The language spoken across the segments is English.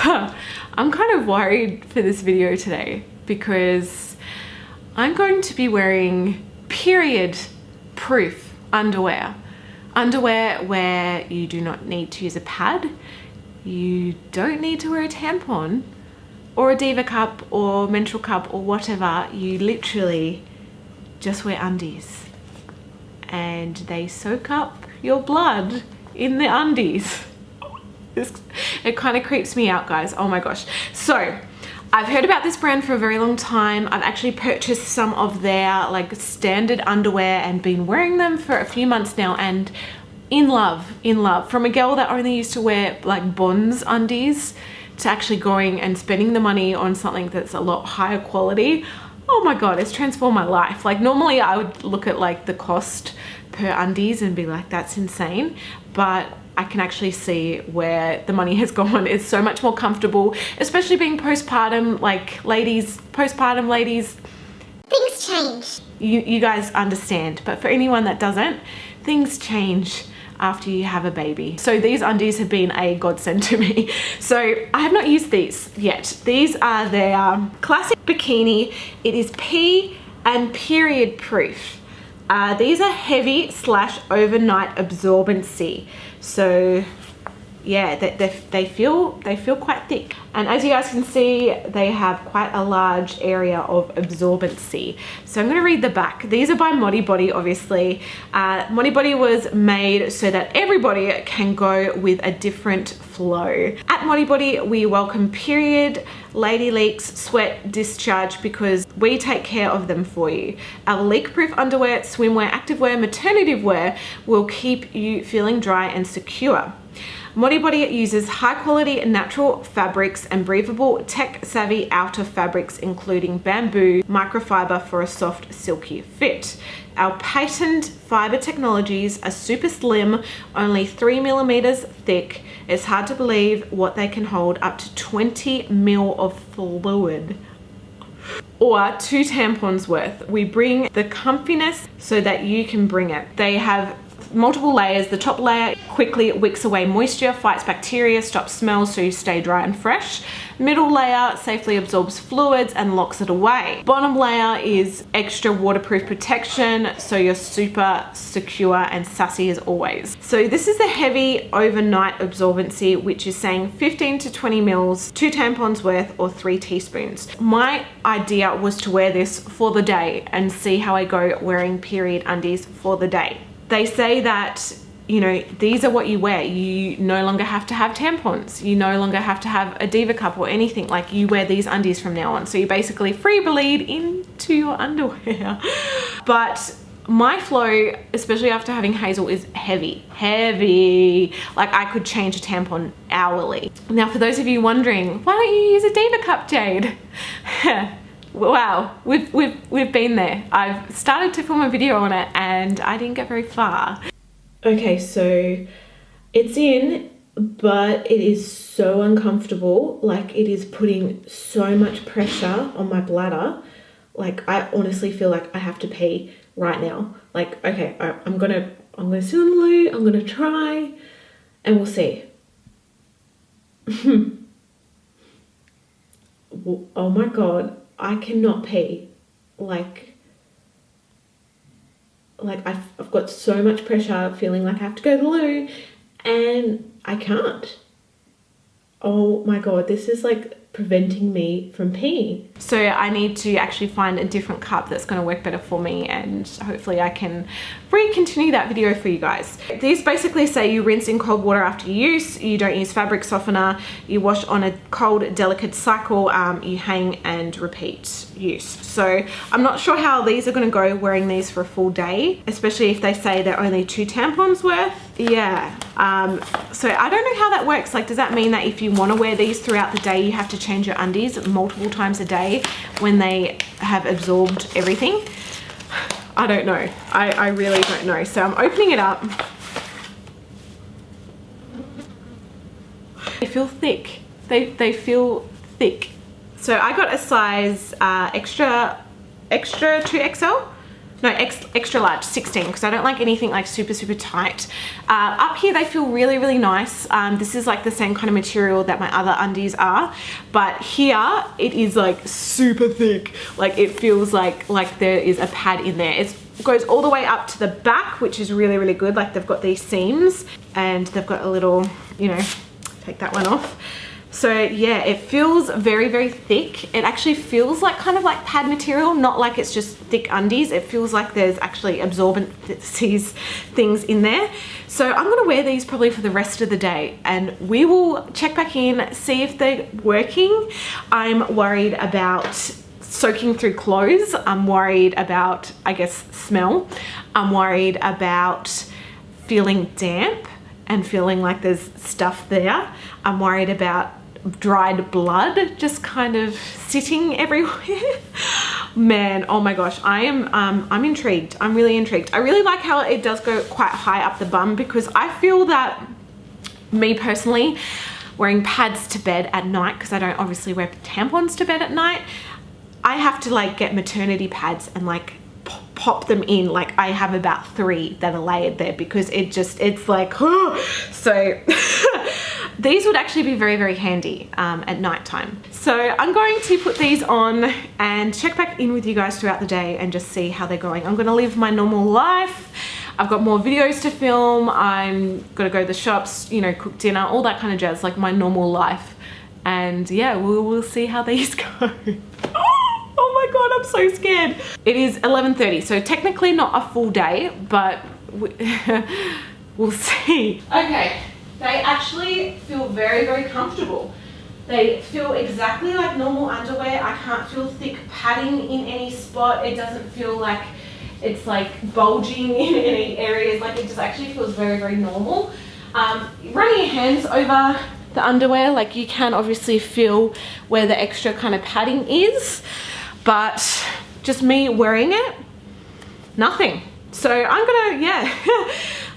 I'm kind of worried for this video today because I'm going to be wearing period proof underwear. Underwear where you do not need to use a pad, you don't need to wear a tampon or a diva cup or menstrual cup or whatever. You literally just wear undies and they soak up your blood in the undies. It kind of creeps me out, guys. Oh my gosh. So I've heard about this brand for a very long time. I've actually purchased some of their like standard underwear and been wearing them for a few months now, and in love. From a girl that only used to wear like Bonds undies to actually going and spending the money on something that's a lot higher quality. Oh my God, it's transformed my life. Like normally I would look at like the cost per undies and be like, that's insane. But I can actually see where the money has gone. It's so much more comfortable, especially being postpartum, like ladies, postpartum ladies. Things change. You guys understand, but for anyone that doesn't, things change after you have a baby. So these undies have been a godsend to me. So I have not used these yet. These are their classic bikini. It is pee and period proof. These are heavy / overnight absorbency. So yeah, they feel quite thick. And as you guys can see, they have quite a large area of absorbency. So I'm gonna read the back. These are by Modibodi, obviously. Modibodi was made so that everybody can go with a different flow. At Modibodi, we welcome period, lady leaks, sweat, discharge, because we take care of them for you. Our leak-proof underwear, swimwear, activewear, maternity wear will keep you feeling dry and secure. Modibodi uses high quality natural fabrics and breathable tech savvy outer fabrics including bamboo microfiber for a soft silky fit. Our patent fiber technologies are super slim, only 3 millimeters thick. It's hard to believe what they can hold, up to 20 mil of fluid, or 2 tampons worth. We bring the comfiness so that you can bring it. They have multiple layers. The top layer quickly wicks away moisture, fights bacteria, stops smells so you stay dry and fresh. Middle layer safely absorbs fluids and locks it away. Bottom layer is extra waterproof protection so you're super secure and sassy as always. So this is the heavy overnight absorbency, which is saying 15 to 20 mils, 2 tampons worth or 3 teaspoons. My idea was to wear this for the day and see how I go wearing period undies for the day. They say that, you know, these are what you wear. You no longer have to have tampons. You no longer have to have a diva cup or anything. Like, you wear these undies from now on. So you basically free bleed into your underwear. But my flow, especially after having Hazel, is heavy. Like, I could change a tampon hourly. Now, for those of you wondering, why don't you use a diva cup, Jade? Wow, we've been there. I've started to film a video on it and I didn't get very far. Okay, so it's in, but it is so uncomfortable. Like, it is putting so much pressure on my bladder. Like, I honestly feel like I have to pee right now. Like, okay, I'm gonna sit on the loo, I'm gonna try, and we'll see. Oh my God. I cannot pee. Like I've got so much pressure, feeling like I have to go to the loo, and I can't. Oh my God, this is like preventing me from peeing. So I need to actually find a different cup that's going to work better for me, and hopefully I can continue that video for you guys. These basically say you rinse in cold water after use, you don't use fabric softener, you wash on a cold delicate cycle, you hang and repeat use. So I'm not sure how these are going to go wearing these for a full day, especially if they say they're only 2 tampons worth. Yeah, so I don't know how that works. Like, does that mean that if you want to wear these throughout the day, you have to change your undies multiple times a day when they have absorbed everything? I don't know. I really don't know. So I'm opening it up. They feel thick. They feel thick. So I got a size extra 2XL. no, extra large, 16, because I don't like anything like super, super tight. Up here, they feel really, really nice. This is like the same kind of material that my other undies are, but here it is like super thick. Like it feels like there is a pad in there. It goes all the way up to the back, which is really, really good. Like they've got these seams and they've got a little, you know, take that one off. So yeah, it feels very, very thick. It actually feels like kind of like pad material, not like it's just thick undies. It feels like there's actually absorbency things in there. So I'm gonna wear these probably for the rest of the day and we will check back in, see if they're working. I'm worried about soaking through clothes. I'm worried about, I guess, smell. I'm worried about feeling damp and feeling like there's stuff there. I'm worried about dried blood just kind of sitting everywhere. Man, oh my gosh, I'm intrigued. I'm really intrigued. I really like how it does go quite high up the bum, because I feel that, me personally, wearing pads to bed at night, because I don't obviously wear tampons to bed at night, I have to like get maternity pads and like pop them in. Like I have about 3 that are layered there, because it's like, so these would actually be very, very handy at night time. So I'm going to put these on and check back in with you guys throughout the day and just see how they're going. I'm gonna live my normal life. I've got more videos to film. I'm gonna go to the shops, you know, cook dinner, all that kind of jazz, like my normal life. And yeah, we'll see how these go. Oh my God, I'm so scared. It is 11:30, so technically not a full day, but we'll see. Okay, they actually feel very, very comfortable. They feel exactly like normal underwear. I can't feel thick padding in any spot. It doesn't feel like it's like bulging in any areas. Like it just actually feels very, very normal. Running your hands over the underwear, like you can obviously feel where the extra kind of padding is, but just me wearing it, nothing. So I'm gonna, yeah,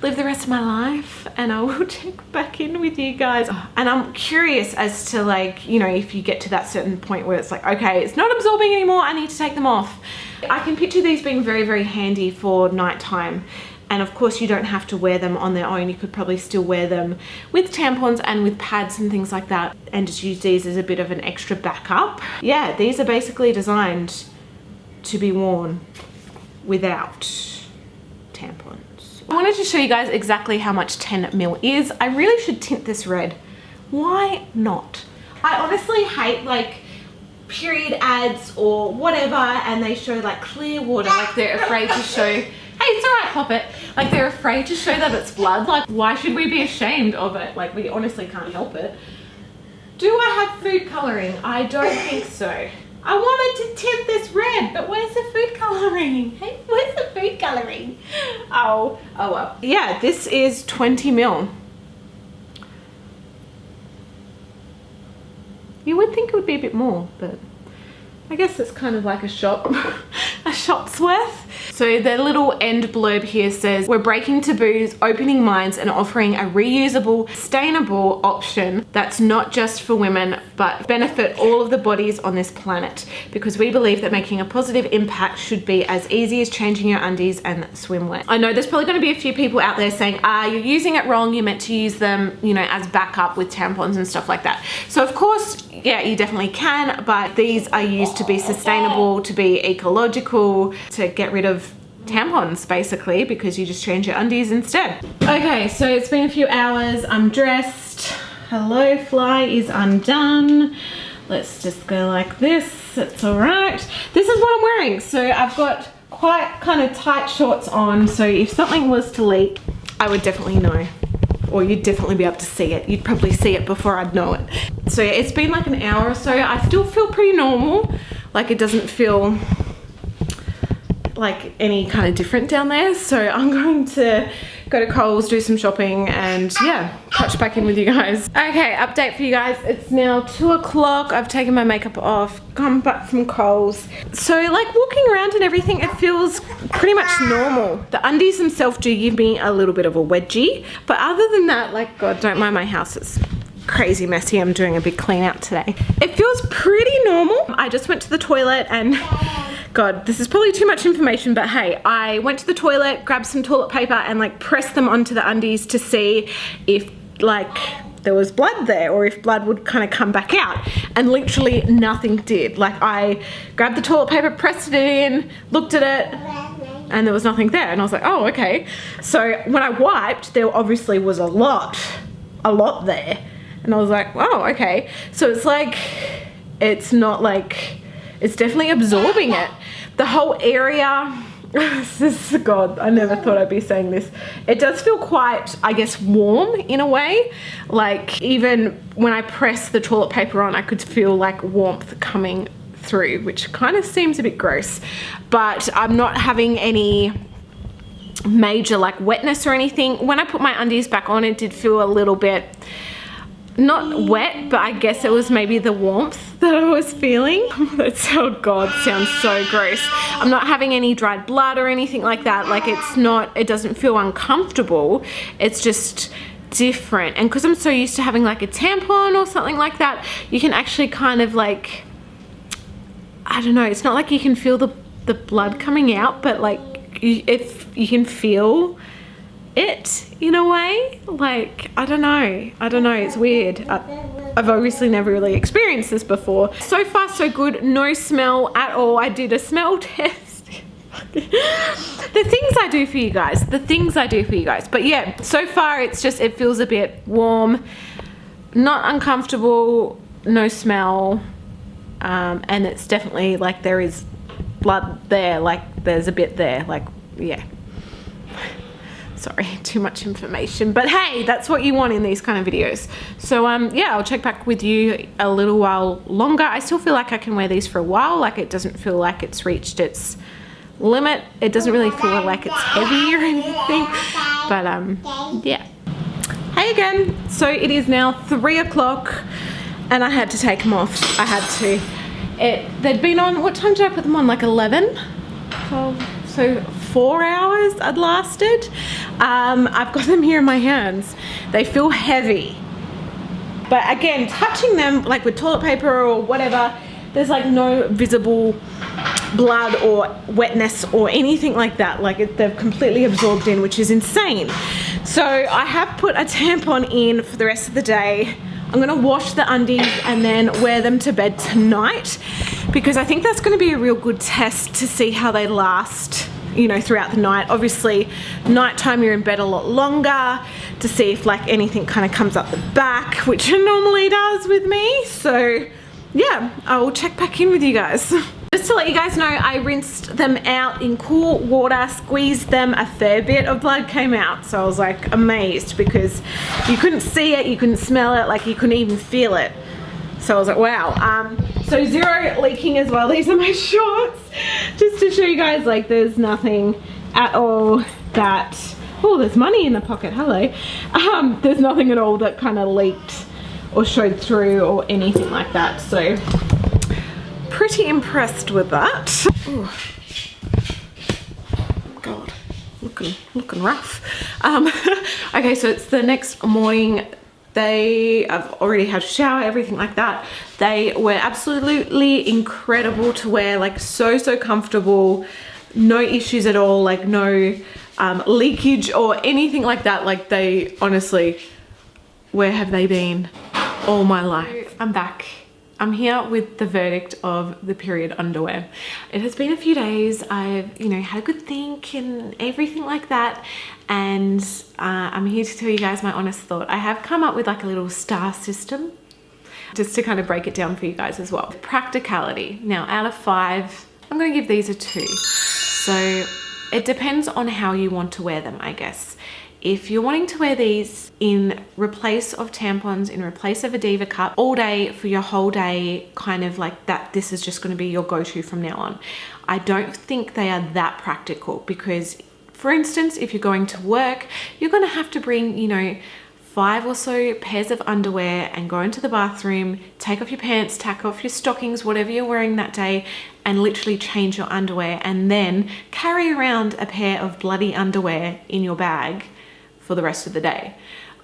live the rest of my life and I will check back in with you guys. And I'm curious as to, like, you know, if you get to that certain point where it's like, okay, it's not absorbing anymore, I need to take them off. I can picture these being very, very handy for nighttime. And of course you don't have to wear them on their own. You could probably still wear them with tampons and with pads and things like that, and just use these as a bit of an extra backup. Yeah, these are basically designed to be worn without tampons. I wanted to show you guys exactly how much 10ml is. I really should tint this red. Why not? I honestly hate like period ads or whatever, and they show like clear water, like they're afraid to show, hey, it's all right, pop it. Like they're afraid to show that it's blood. Like why should we be ashamed of it? Like we honestly can't help it. Do I have food coloring? I don't think so. I wanted to tint this red, but where's the food coloring? Hey, where's the food coloring? Oh well. Yeah, this is 20ml. You would think it would be a bit more, but I guess it's kind of like a shop, a shop's worth. So the little end blurb here says, we're breaking taboos, opening minds, and offering a reusable, sustainable option that's not just for women, but benefit all of the bodies on this planet. Because we believe that making a positive impact should be as easy as changing your undies and swimwear. I know there's probably gonna be a few people out there saying, you're using it wrong, you're meant to use them, you know, as backup with tampons and stuff like that. So of course, yeah, you definitely can, but these are used to be sustainable, to be ecological, to get rid of tampons basically, because you just change your undies instead. Okay, so it's been a few hours. I'm dressed. Hello Fly is undone. Let's just go like this. It's all right. This is what I'm wearing. So I've got quite kind of tight shorts on, so if something was to leak, I would definitely know, or you'd definitely be able to see it. You'd probably see it before I'd know it. So yeah, it's been like an hour or so. I still feel pretty normal. Like it doesn't feel like any kind of different down there. So I'm going to go to Coles, do some shopping, and yeah, touch back in with you guys. Okay, update for you guys. It's now 2 o'clock. I've taken my makeup off, come back from Coles. So like walking around and everything, it feels pretty much normal. The undies themselves do give me a little bit of a wedgie, but other than that, like, God, don't mind my house. It's crazy messy. I'm doing a big clean out today. It feels pretty normal. I just went to the toilet and God, this is probably too much information, but hey, I went to the toilet, grabbed some toilet paper and like pressed them onto the undies to see if like there was blood there or if blood would kind of come back out, and literally nothing did. Like I grabbed the toilet paper, pressed it in, looked at it, and there was nothing there, and I was like, oh, okay. So when I wiped, there obviously was a lot there, and I was like, oh, okay. So it's like, it's not like, it's definitely absorbing it. The whole area, God, I never thought I'd be saying this. It does feel quite, I guess, warm in a way. Like even when I press the toilet paper on, I could feel like warmth coming through, which kind of seems a bit gross. But I'm not having any major like wetness or anything. When I put my undies back on, it did feel a little bit, not wet, but I guess it was maybe the warmth that I was feeling. That's, oh God, sounds so gross. I'm not having any dried blood or anything like that. Like it's not, it doesn't feel uncomfortable. It's just different. And because I'm so used to having like a tampon or something like that, you can actually kind of like, I don't know, it's not like you can feel the blood coming out, but like if you can feel it in a way. Like I don't know, it's weird. I've obviously never really experienced this before. So far so good, no smell at all. I did a smell test. The things I do for you guys, but yeah, so far it's just, it feels a bit warm, not uncomfortable, no smell, and it's definitely like there is blood there, like there's a bit there, like yeah. Sorry, too much information, but hey, that's what you want in these kind of videos. So yeah, I'll check back with you a little while longer. I still feel like I can wear these for a while. Like it doesn't feel like it's reached its limit. It doesn't really feel like it's heavy or anything, but yeah. Hey again. So it is now 3 o'clock and I had to take them off. I had to. They'd been on, what time did I put them on? Like 11? 12, so 4 hours I'd lasted. I've got them here in my hands. They feel heavy, but again, touching them like with toilet paper or whatever, there's like no visible blood or wetness or anything like that. Like they've completely absorbed in, which is insane. So I have put a tampon in for the rest of the day. I'm gonna wash the undies and then wear them to bed tonight, because I think that's gonna be a real good test to see how they last, you know, throughout the night. Obviously nighttime you're in bed a lot longer, to see if like anything kind of comes up the back, which it normally does with me. So yeah, I will check back in with you guys. Just to let you guys know, I rinsed them out in cool water, squeezed them, a fair bit of blood came out. So I was like amazed, because you couldn't see it, you couldn't smell it, like you couldn't even feel it. So I was like, wow. So zero leaking as well. These are my shorts, just to show you guys, like there's nothing at all that, oh, there's money in the pocket, hello. There's nothing at all that kind of leaked or showed through or anything like that. So pretty impressed with that. Ooh. God, looking rough. Okay, so it's the next morning. I've already had a shower, everything like that. They were absolutely incredible to wear, like so comfortable, no issues at all, like no leakage or anything like that. Like they honestly, where have they been all my life? I'm back. I'm here with the verdict of the period underwear. It has been a few days. I've, you know, had a good think and everything like that. And I'm here to tell you guys my honest thought. I have come up with like a little star system, just to kind of break it down for you guys as well. Practicality. Now, out of 5, I'm going to give these a 2. So it depends on how you want to wear them, I guess. If you're wanting to wear these in replace of tampons, in replace of a Diva cup, all day for your whole day, kind of like that, this is just going to be your go-to from now on. I don't think they are that practical, because for instance, if you're going to work, you're going to have to bring, you know, 5 or so pairs of underwear and go into the bathroom, take off your pants, tack off your stockings, whatever you're wearing that day, and literally change your underwear, and then carry around a pair of bloody underwear in your bag for the rest of the day.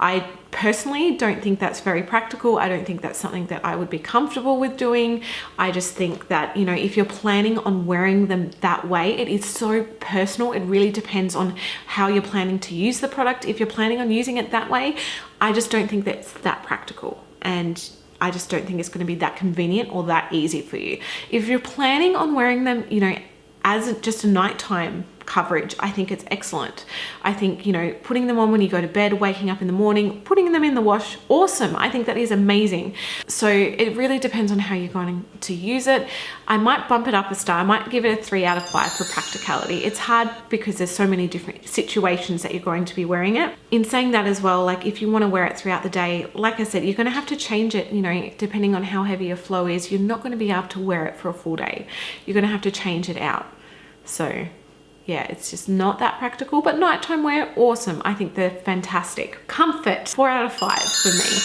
I personally don't think that's very practical. I don't think that's something that I would be comfortable with doing. I just think that, you know, if you're planning on wearing them that way, it is so personal. It really depends on how you're planning to use the product. If you're planning on using it that way, I just don't think that's that practical. And I just don't think it's going to be that convenient or that easy for you. If you're planning on wearing them, you know, as just a nighttime coverage, I think it's excellent. I think, you know, putting them on when you go to bed, waking up in the morning, putting them in the wash, awesome. I think that is amazing. So it really depends on how you're going to use it. I might bump it up a star. I might give it a 3 out of 5 for practicality. It's hard because there's so many different situations that you're going to be wearing it. In saying that as well, like if you want to wear it throughout the day, like I said, you're going to have to change it, you know, depending on how heavy your flow is. You're not going to be able to wear it for a full day. You're going to have to change it out. So yeah, it's just not that practical, but nighttime wear, awesome. I think they're fantastic. Comfort, 4 out of 5 for me.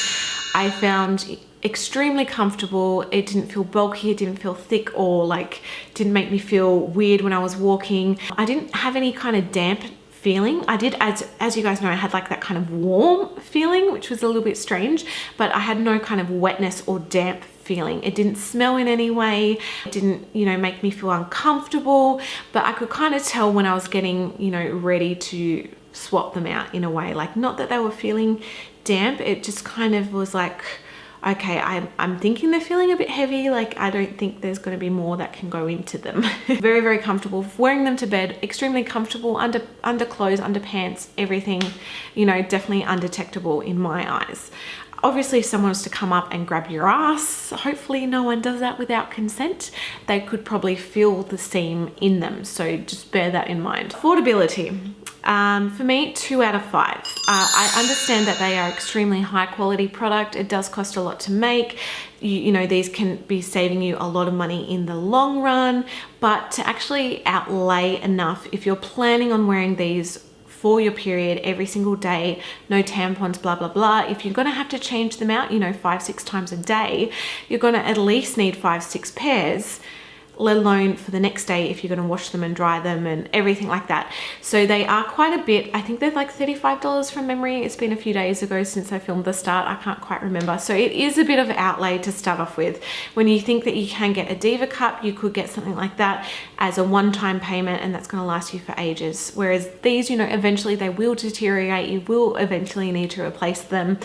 I found extremely comfortable. It didn't feel bulky, it didn't feel thick, or like didn't make me feel weird when I was walking. I didn't have any kind of damp feeling. I did, as you guys know, I had like that kind of warm feeling, which was a little bit strange, but I had no kind of wetness or damp feeling. It didn't smell in any way. It didn't, you know, make me feel uncomfortable, but I could kind of tell when I was getting, you know, ready to swap them out in a way, like not that they were feeling damp. It just kind of was like, okay, I'm thinking they're feeling a bit heavy. Like I don't think there's going to be more that can go into them. Very, very comfortable. Wearing them to bed, extremely comfortable under clothes, under pants, everything, you know, definitely undetectable in my eyes. Obviously, if someone was to come up and grab your ass, hopefully no one does that without consent, they could probably feel the seam in them. So just bear that in mind. Affordability. For me, 2 out of 5. I understand that they are extremely high quality product. It does cost a lot to make. You know, these can be saving you a lot of money in the long run, but to actually outlay enough, if you're planning on wearing these for your period every single day, no tampons, blah, blah, blah. If you're going to have to change them out, you know, 5-6 times a day, you're going to at least need 5-6 pairs, let alone for the next day if you're going to wash them and dry them and everything like that. So they are quite a bit. I think they're like $35 from memory. It's been a few days ago since I filmed the start. I can't quite remember. So it is a bit of outlay to start off with. When you think that you can get a Diva cup, you could get something like that as a one-time payment, and that's going to last you for ages. Whereas these, you know, eventually they will deteriorate. You will eventually need to replace them.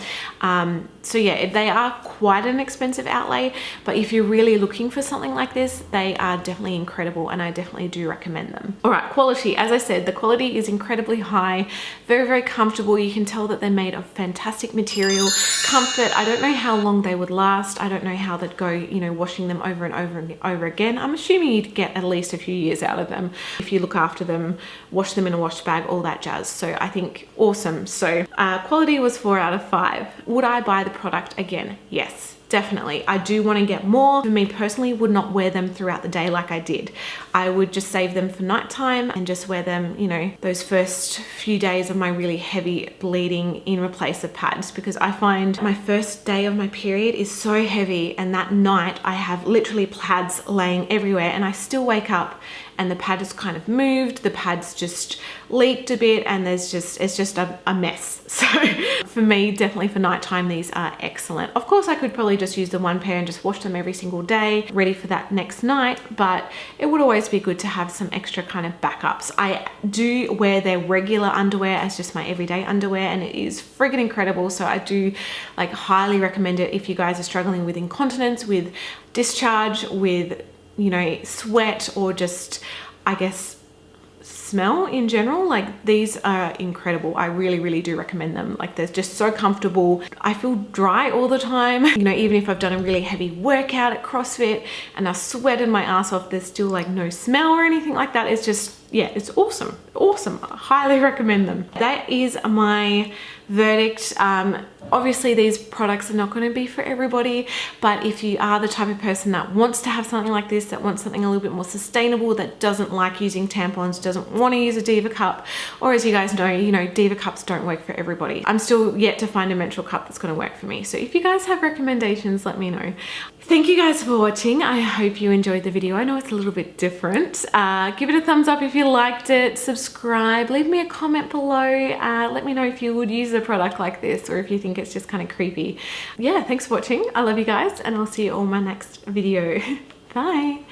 So yeah, they are quite an expensive outlay, but if you're really looking for something like this, they are definitely incredible, and I definitely do recommend them. All right, quality. As I said, the quality is incredibly high, very, very comfortable. You can tell that they're made of fantastic material. Comfort, I don't know how long they would last. I don't know how they'd go, you know, washing them over and over and over again. I'm assuming you'd get at least a few years out of them if you look after them, wash them in a wash bag, all that jazz. So I think awesome. So quality was 4 out of 5. Would I buy the product again? Yes, definitely. I do want to get more. For me personally, would not wear them throughout the day like I did. I would just save them for nighttime and just wear them, you know, those first few days of my really heavy bleeding in place of pads, because I find my first day of my period is so heavy, and that night I have literally pads laying everywhere, and I still wake up and the pad has kind of moved, the pad's just leaked a bit, and it's just a mess. So for me, definitely for nighttime, these are excellent. Of course, I could probably just use the one pair and just wash them every single day, ready for that next night, but it would always be good to have some extra kind of backups. I do wear their regular underwear as just my everyday underwear, and it is friggin' incredible. So I do like highly recommend it if you guys are struggling with incontinence, with discharge, with, you know, sweat, or just, I guess, smell in general. Like, these are incredible. I really, really do recommend them. Like, they're just so comfortable. I feel dry all the time. You know, even if I've done a really heavy workout at CrossFit and I sweated my ass off, there's still like no smell or anything like that. It's just, yeah, it's awesome. Awesome. I highly recommend them. That is my verdict. Obviously these products are not going to be for everybody, but if you are the type of person that wants to have something like this, that wants something a little bit more sustainable, that doesn't like using tampons, doesn't want to use a Diva cup, or as you guys know, Diva cups don't work for everybody. I'm still yet to find a menstrual cup that's going to work for me. So if you guys have recommendations, let me know. Thank you guys for watching. I hope you enjoyed the video. I know it's a little bit different. Give it a thumbs up if you liked it. Subscribe. Leave me a comment below. Let me know if you would use a product like this or if you think it's just kind of creepy. Yeah, thanks for watching. I love you guys and I'll see you all in my next video. Bye.